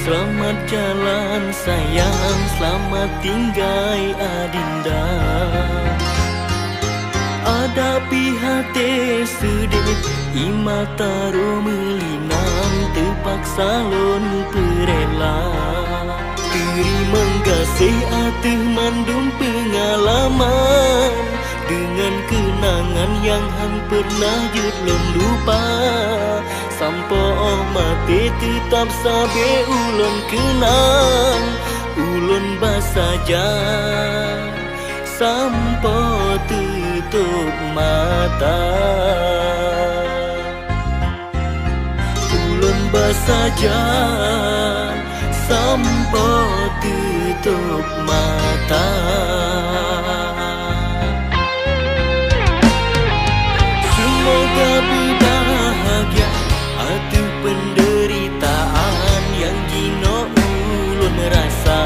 Selamat jalan sayang, selamat tinggal adinda. Ada pihak sedih, ima taruh melinang, terpaksa lon perela. Terima kasih atas mandum pengalaman, dengan kenangan yang han pernah lon lupa. Sampai mati tetap sabe ulun kenang, ulun basaja sampai tutup mata. Ulun basaja sampai tutup mata. Semoga berbahagia atu penderitaan yang gino ulun rasa.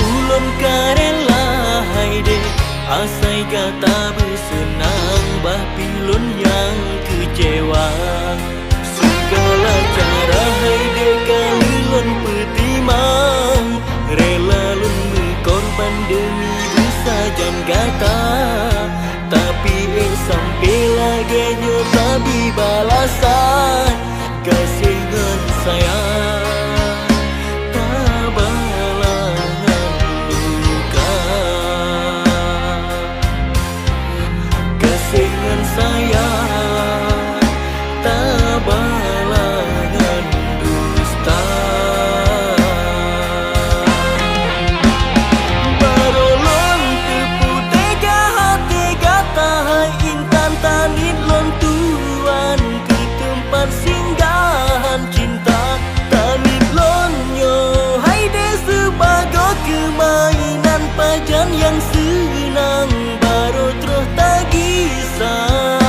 Ulun karela haide asai kata bersenang, bah pilun yang kecewa. Segala cara haide kalilun petimang, rela lun berkorban demi bersajan kata. Tapi sampai lagi tapi balasan kasih ngan sayang, tak balangan luka. Kasih ngan sayang, tak balangan dusta. Barolon tipu tega hati kata intan tanit lon tuan ke tempat singgahan cinta. Tanit lonyo haide sebagai kemainan pajan yang senang, baru terus tagisah.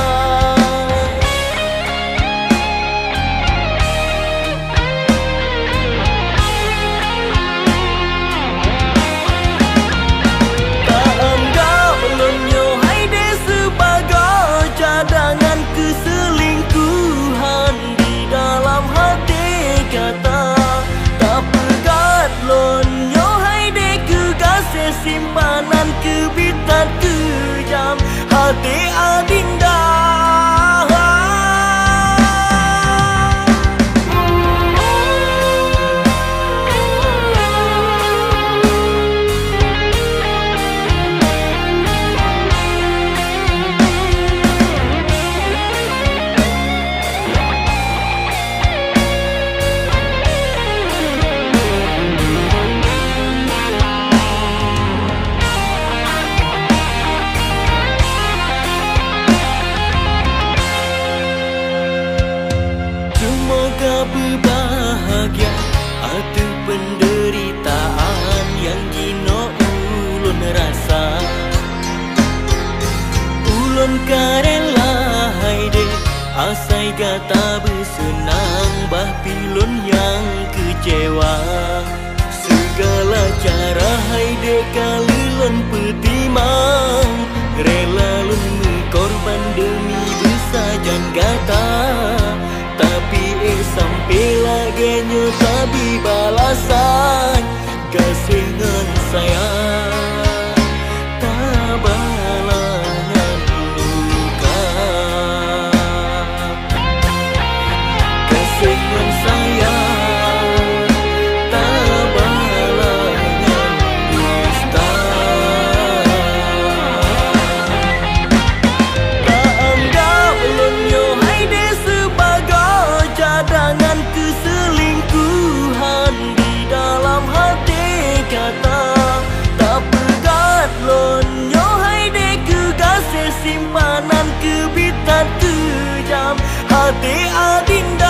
Tak anggap lonyo haide sebagai cadangan keselingkuhan di dalam hati kata. Tak pegat lonyo haide kegasih simpanan kebitan kejam hati adinda. Semoga berbahagia atu penderitaan yang gino ulun rasa. Ulun karela haide asai kata bersenang, bah pilun yang kecewa. Segala cara haide kalilun petimang, rela lun korban demi bersajan kata. Tapi sampai lagi tapi balasan kasih ngan sayang, tak balangan luka. Kasih ngan sayang, tak balangan dusta. Tak anggap lonyo haide sebagai cadangan keselingkuhan di dalam hati kata. Tak pegat lonyo haide kegasih simpanan kebitan kejam hati adinda.